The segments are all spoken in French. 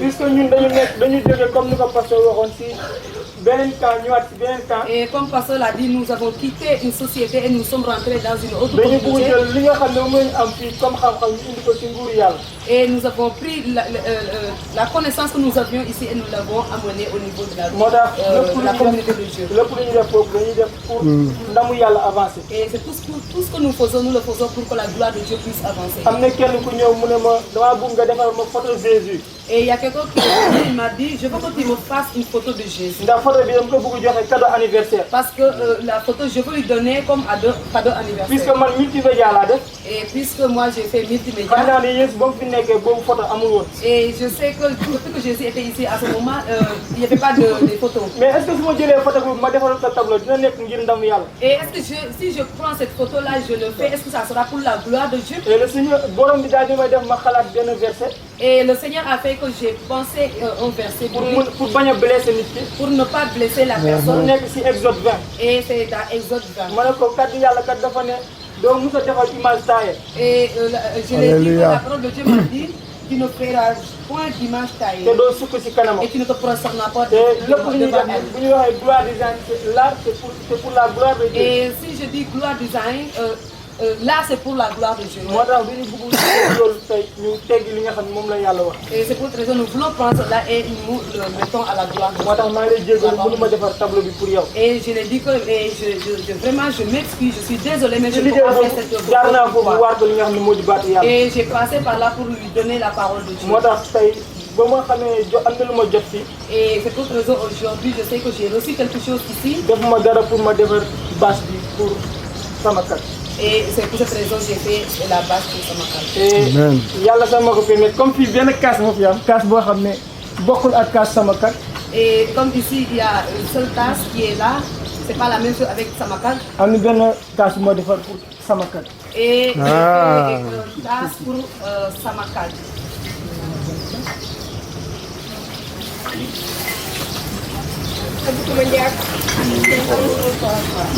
puisque ñun dañu jóge comme ni ko pasteur waxoon si beneen camp ñëwaat si beneen camp. Et comme pasteur l'a dit, nous avons quitté une société et nous sommes rentrés dans une autre dañu communauté. bëgg jël li nga xam ne moom lañu am fii comme xam-xam ñu indi ko si nguuru yàlla. Et nous avons pris la connaissance que nous avions ici et nous l'avons amenée au niveau de la communauté de Dieu. lépp lu ñu def foofu dañuy def pour ndamu yàlla avancer. Et c'est tout ce que nous faisons le faisons pour que la gloire de Dieu puisse avancer. am na kenn ku ñëw mu ne ma damaa bëgg nga defal ma photo Jésus. Et il y a quelqu'un qui il m'a dit, je veux que tu me fasses une photo de Jésus. ndax photo bi dama ko bëgg joxe cadeau anniversaire. Parce que la photo, je veux lui donner comme cadeau anniversaire. puisque man multimédia laa def. Et puisque moi j'ai fait multimédia. xam naa ne Yeesu ba mu fi nekkee boobu photo amul woon. Et je sais que depuis que Jésus était ici à ce moment, il n'y avait pas de photos. mais est-ce que su ma jëlee photo bi ma defal ko tableau dina nekk ngir ndam yàlla. Et est-ce que si je prends cette photo-là, je le fais, est-ce que ça sera pour la gloire de Dieu? et le Seigneur borom bi daal di may def ma xalaat benn verset. Et le Seigneur a fait que j'ai pensé un verset pour bañ a blesser nit ki. pour ne pas blesser la personne. nekk si Exode 20. Et c'est dans Exode 20. ma ne ko kaddu yàlla kat dafa ne doo mos a defal image taillée. Et je l'ai dit que la parole de Dieu m'a dit, tu ne feras point d'image taillée. te doo sukk si kanamam. Et tu ne te prosterneras pas te lépp lu ñuy devant def elle. bu ñu waxee gloire design là c'est pour la gloire de Dieu. Et si je dis gloire design, là c'est pour la gloire de Dieu. moo tax bi ñu bëgg loolu tey ñu teggi li nga xam ne moom la yàlla wax. Et c'est pour cette raison nous voulons prendre cela et nous le mettons à la gloire de Dieu. moo tax maa ngi lay jégalu mënu ma defar tableau bi pour yow. Et je l'ai dit que vraiment je m'excuse, je suis désolée mais je ci ne peux liggéey pas faire boobu cette jaar naa foofu waar ko li nga xam ne moo di baatu yàlla. Et j'ai passé par là pour lui donner la parole de Dieu. moo tax tey ba ma xamee am na lu ma jot si. Et c'est pour cette raison aujourd'hui je sais que j'ai reçu quelque chose ici. defuma dara pour ma defar bâche bi pour sama kat. Et c'est pour cette raison que j'ai fait la base pour Samakal. et yàlla sax ma ko permettre comme fii benn kaas moo fi am kaas boo xam ne bokkul ak kaas sama kat. Et comme ici il y a une seule tasse qui est là, c'est pas la même chose avec Samakal. am na benn kaas moo defar pour sama kat. Et j'ai fait une tasse pour Samakal.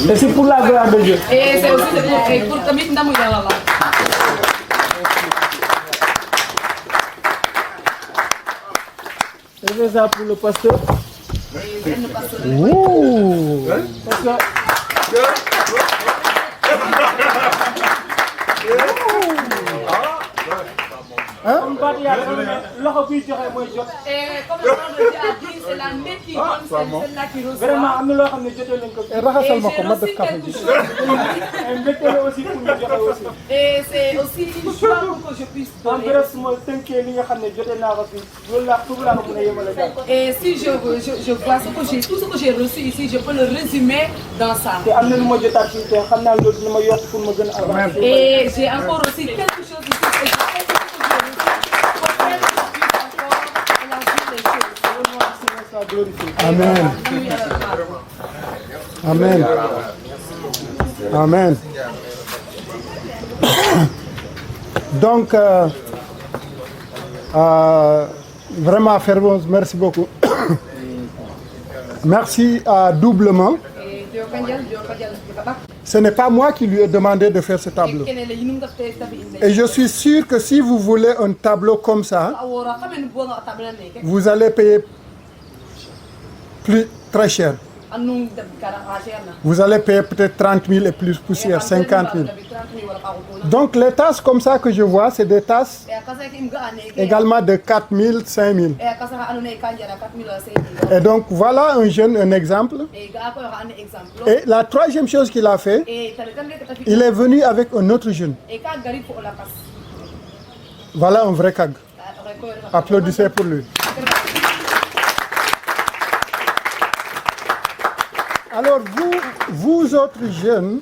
et c'est pour la gloire de Dieu. Et c'est aussi pour tamit ndamu Yàlla la. Je fais ça pour le pasteur. Ouh. Parce que comme baatu yàlla xam ne loxo kuy joxe mooy jot. Et comme le Seigneur a dit, c'est la main qui donne, c'est celle-là qui reçoit. vraiment am na loo xam ne jotee nañ ko. raxasal ma ko ma def café bi. et mbégte la aussi pour ñu joxe aussi. Et c'est aussi une joie pour que je puisse en donner. bref su ma tënkee li nga xam ne jotee naa ko fii loolu laa foofu laa ko mën a yemale daal. Et si je vois tout ce que j'ai reçu ici, je peux le résumer dans ça. te am na lu ma jotaat fii te xam naa loolu dina ma yokk pour ma gën a avancer. Et j'ai encore aussi quelque chose ici. Et je fais ce que j'ai reçu pour faire que je puisse encore élargir les choses. Au nom du Seigneur soit glorifié. Amen. Amen. Amen. Donc, vraiment, Fervence, merci beaucoup. Merci doublement. Ce n'est pas moi qui lui ai demandé de faire ce tableau. Et je suis sûr que si vous voulez un tableau comme ça, vous allez payer très cher. Vous allez payer peut-être 30 000 et plus poussière, 50 000. Donc les tasses comme ça que je vois, c'est des tasses également de 4 000, 5 000. Et donc voilà un jeune, un exemple. Et la troisième chose qu'il a fait, il est venu avec un autre jeune. Voilà un vrai CAG. Applaudissez pour lui. Alors vous autres jeunes,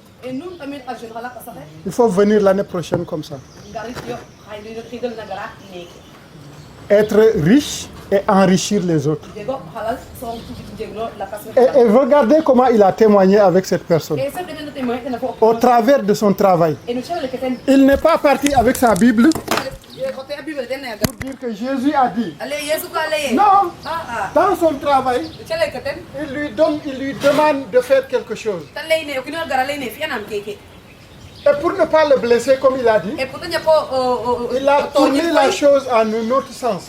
il faut venir l'année prochaine comme ça. Être riche et enrichir les autres. Et regardez comment il a témoigné avec cette personne. Au travers de son travail. Il n'est pas parti avec sa Bible pour dire que Jésus a dit. Non, dans son travail, il lui demande de faire quelque chose. Et pour ne pas le blesser, comme il a dit, il a tourné la chose en un autre sens.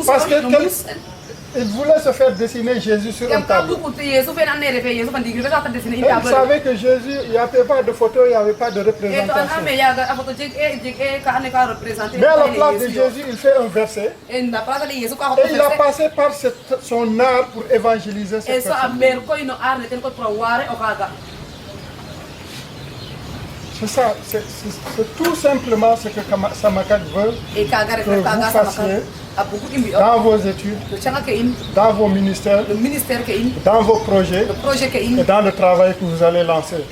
Parce qu'il voulait se faire dessiner Jésus sur un tableau. Et il savait que Jésus, il n'y avait pas de photo, il n'y avait pas de représentation. Mais à la place de Jésus, il fait un verset. Et il a passé par son art pour évangéliser cette personne. C'est ça, c'est tout simplement ce que Samakak veut que vous fassiez dans vos études, dans vos ministères, dans vos projets et dans le travail que vous allez lancer.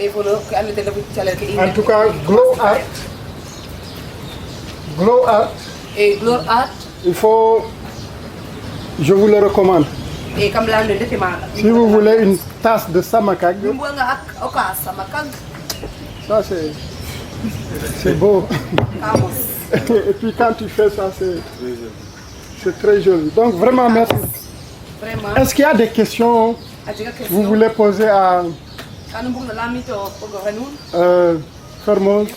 En tout cas, Glow Art, il faut, je vous le recommande. Si vous voulez une tasse de Samakak, ça c'est beau. Et puis quand tu fais ça, c'est très joli. Donc vraiment merci. Est-ce qu'il y a des questions que vous voulez poser à Formose?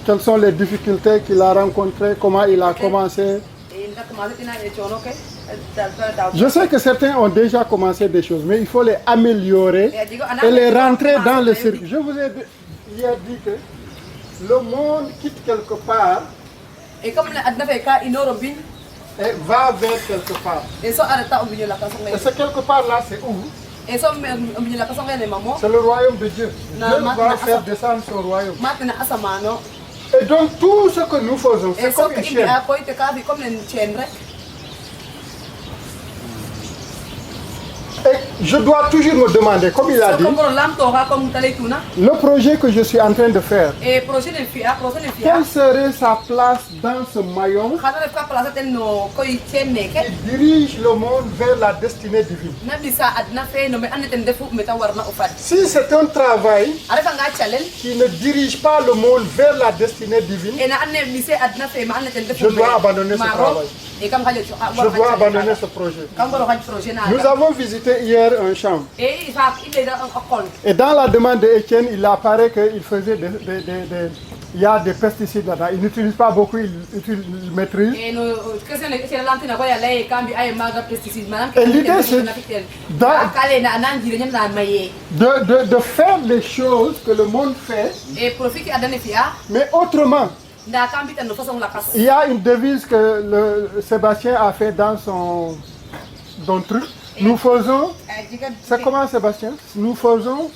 Quelles sont les difficultés qu'il a rencontrées? Comment il a commencé? Je sais que certains ont déjà commencé des choses, mais il faut les améliorer et les rentrer dans le circuit. Je vous ai hier dit que le monde quitte quelque part et va vers quelque part. Et ce quelque part là, c'est où? C'est le royaume de Dieu. Dieu va faire descendre son royaume. Et donc tout ce que nous faisons, c'est comme une chaîne. Et je dois toujours me demander, comme il a dit, le projet que je suis en train de faire, quelle serait sa place dans ce maillon qui dirige le monde vers la destinée divine? Si c'est un travail qui ne dirige pas le monde vers la destinée divine, je dois abandonner ce travail. Je dois abandonner ce projet. Nous avons visité hier un champ. Et dans la demande d'Étienne, il apparaît qu'il faisait il y a des pesticides là-dedans. Il n'utilise pas beaucoup, il maîtrise. Et l'idée c'est de faire les choses que le monde fait, mais autrement. Il y a une devise que Sébastien a fait dans son truc. Nous faisons. C'est comment, Sébastien? Nous faisons.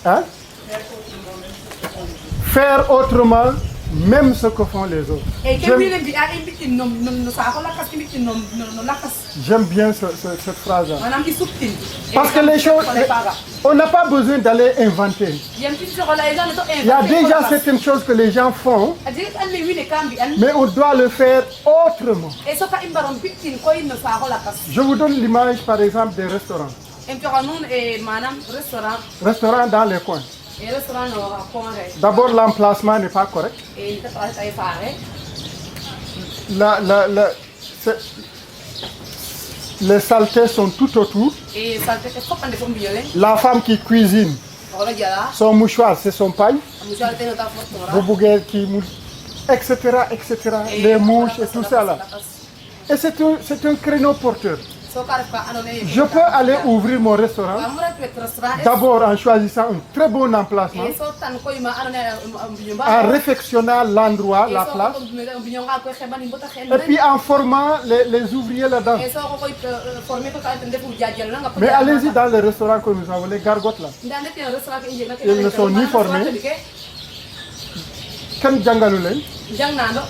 Hein? Faire autrement, même ce que font les autres. J'aime bien cette phrase-là. Parce que les choses, on n'a pas besoin d'aller inventer. Il y a déjà certaines choses que les gens font, mais on doit le faire autrement. Je vous donne l'image par exemple des restaurants. Restaurants dans les coins. D'abord, l'emplacement n'est pas correct. Les saletés sont tout autour. La femme qui cuisine, son mouchoir, c'est son pagne. Etc., etc. Les mouches et tout ça là. Et c'est un créneau porteur. Je peux aller ouvrir mon restaurant d'abord en choisissant un très bon emplacement, en réfectionnant l'endroit, la place, et puis en formant les ouvriers là-dedans. Mais allez-y dans le restaurant que nous avons, les gargotes là. Ils ne sont ni formés. Kan jangalu len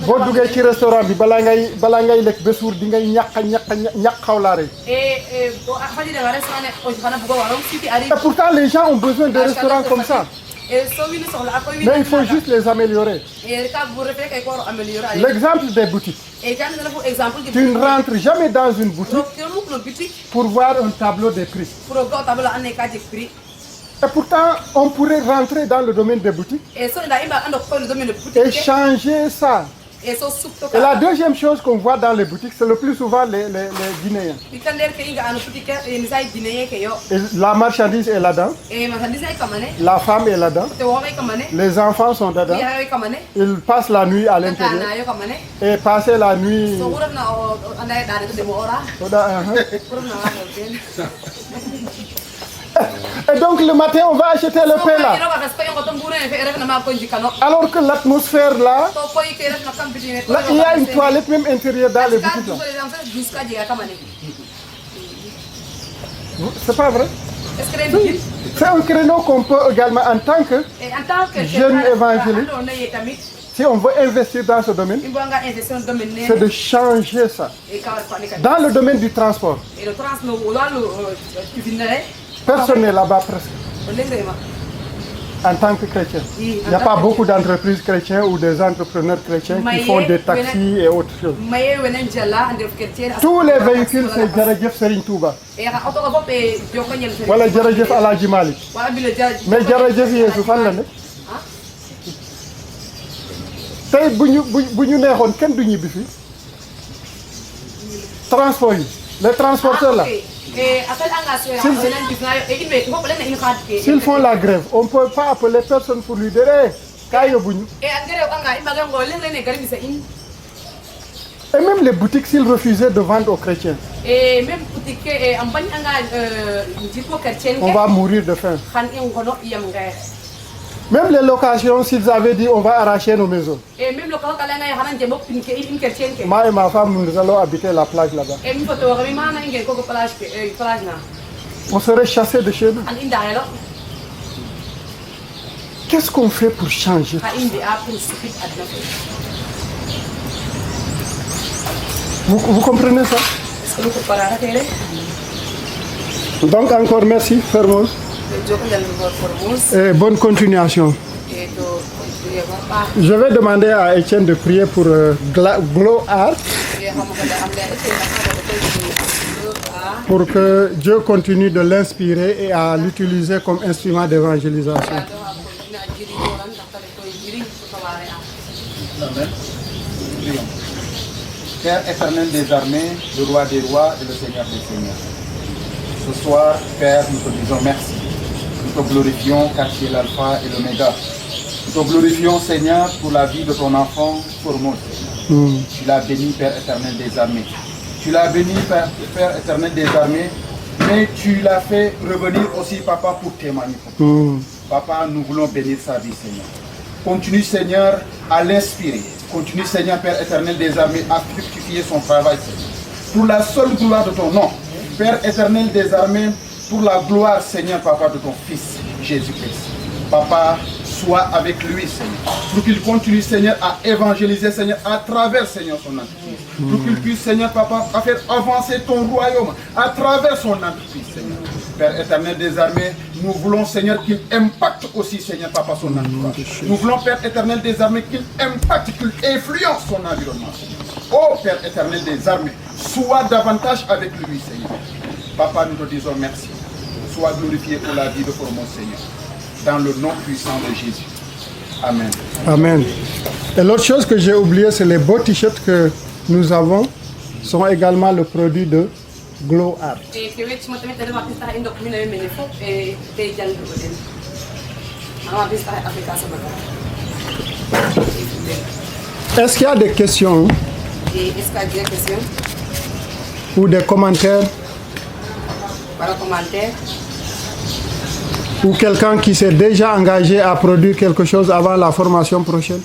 bo duggé ci restaurant bi bala ngay lek ba sour di ngay ñak xawlaare. Et pourtant les gens ont besoin de restaurants comme ça. Mais il faut juste les améliorer. L'exemple des boutiques. Tu ne rentres jamais dans une boutique pour voir un tableau des prix. Et pourtant, on pourrait rentrer dans le domaine des boutiques et changer ça Et so soupe Et la deuxième chose qu'on voit dans les boutiques, c'est le plus souvent les Guinéens. Et la marchandise est là-dedans. La femme est là-dedans. Les enfants sont là-dedans. Ils passent la nuit à l'intérieur. Et passer la nuit... Et donc le matin, on va acheter le pain là. Alors que l'atmosphère là, il y a une toilette même intérieure dans les boutiques là. C'est pas vrai? C'est un créneau qu'on peut également, en tant que jeune évangéliste, si on veut investir dans ce domaine, c'est de changer ça. Dans le domaine du transport, personne n'est là-bas presque. En tant que chrétien. Il n'y a pas beaucoup d'entreprises chrétiennes ou des entrepreneurs chrétiens qui font des taxis et autres choses. Tous les véhicules, c'est Djaradjef Serigne Touba. Voilà Djaradjef Aladji Malik. Mais Djaradjef Yesu fan la ne tey bu ñu neexoon kenn du ñibbi fi transport yi les transporteurs là. S'ils font la grève, on ne peut pas appeler personne pour lui dire hey, et même les boutiques, s'ils refusaient de vendre aux chrétiens, on va mourir de faim. Même les locations, s'ils avaient dit on va arracher nos maisons. Moi et ma femme, nous allons habiter la plage là-bas. On serait chassés de chez nous. Qu'est-ce qu'on fait pour changer? Vous comprenez ça? Donc encore merci, Fermos. Et bonne continuation. Je vais demander à Étienne de prier pour Glow Art, pour que Dieu continue de l'inspirer et à l'utiliser comme instrument d'évangélisation. Amen. Père éternel des armées, le roi des rois et le Seigneur des seigneurs. Ce soir, Père, nous te disons merci. Nous te glorifions car tu es l'alpha et l'oméga. Nous te glorifions, Seigneur, pour la vie de ton enfant, Formose. Tu l'as béni, Père éternel des armées. Tu l'as béni, Père éternel des armées, mais tu l'as fait revenir aussi, Papa, pour témoigner. Papa, nous voulons bénir sa vie, Seigneur. Continue, Seigneur, à l'inspirer. Continue, Seigneur, Père éternel des armées, à fructifier son travail, Seigneur. Pour la seule gloire de ton nom, Père éternel des armées, pour la gloire, Seigneur, Papa, de ton Fils, Jésus-Christ. Papa, sois avec lui, Seigneur. Pour qu'il continue, Seigneur, à évangéliser, Seigneur, à travers, Seigneur, son entreprise. Pour qu'il puisse, Seigneur, Papa, à faire avancer ton royaume à travers son entreprise, Seigneur. Père éternel des armées, nous voulons, Seigneur, qu'il impacte aussi, Seigneur, Papa, son entourage. Nous voulons, Père éternel des armées, qu'il impacte, qu'il influence son environnement, Seigneur. Oh, Père éternel des armées, sois davantage avec lui, Seigneur. Papa, nous te disons merci. Sois glorifié pour la vie de mon Seigneur. Dans le nom puissant de Jésus. Amen. Amen. Et l'autre chose que j'ai oublié, c'est les beaux t-shirts que nous avons sont également le produit de Glow Art. Est-ce qu'il y a des questions ou des commentaires? Ou quelqu'un qui s'est déjà engagé à produire quelque chose avant la formation prochaine?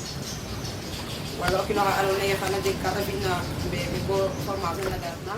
Wala kino ka ano na yan, kana di ka na formation na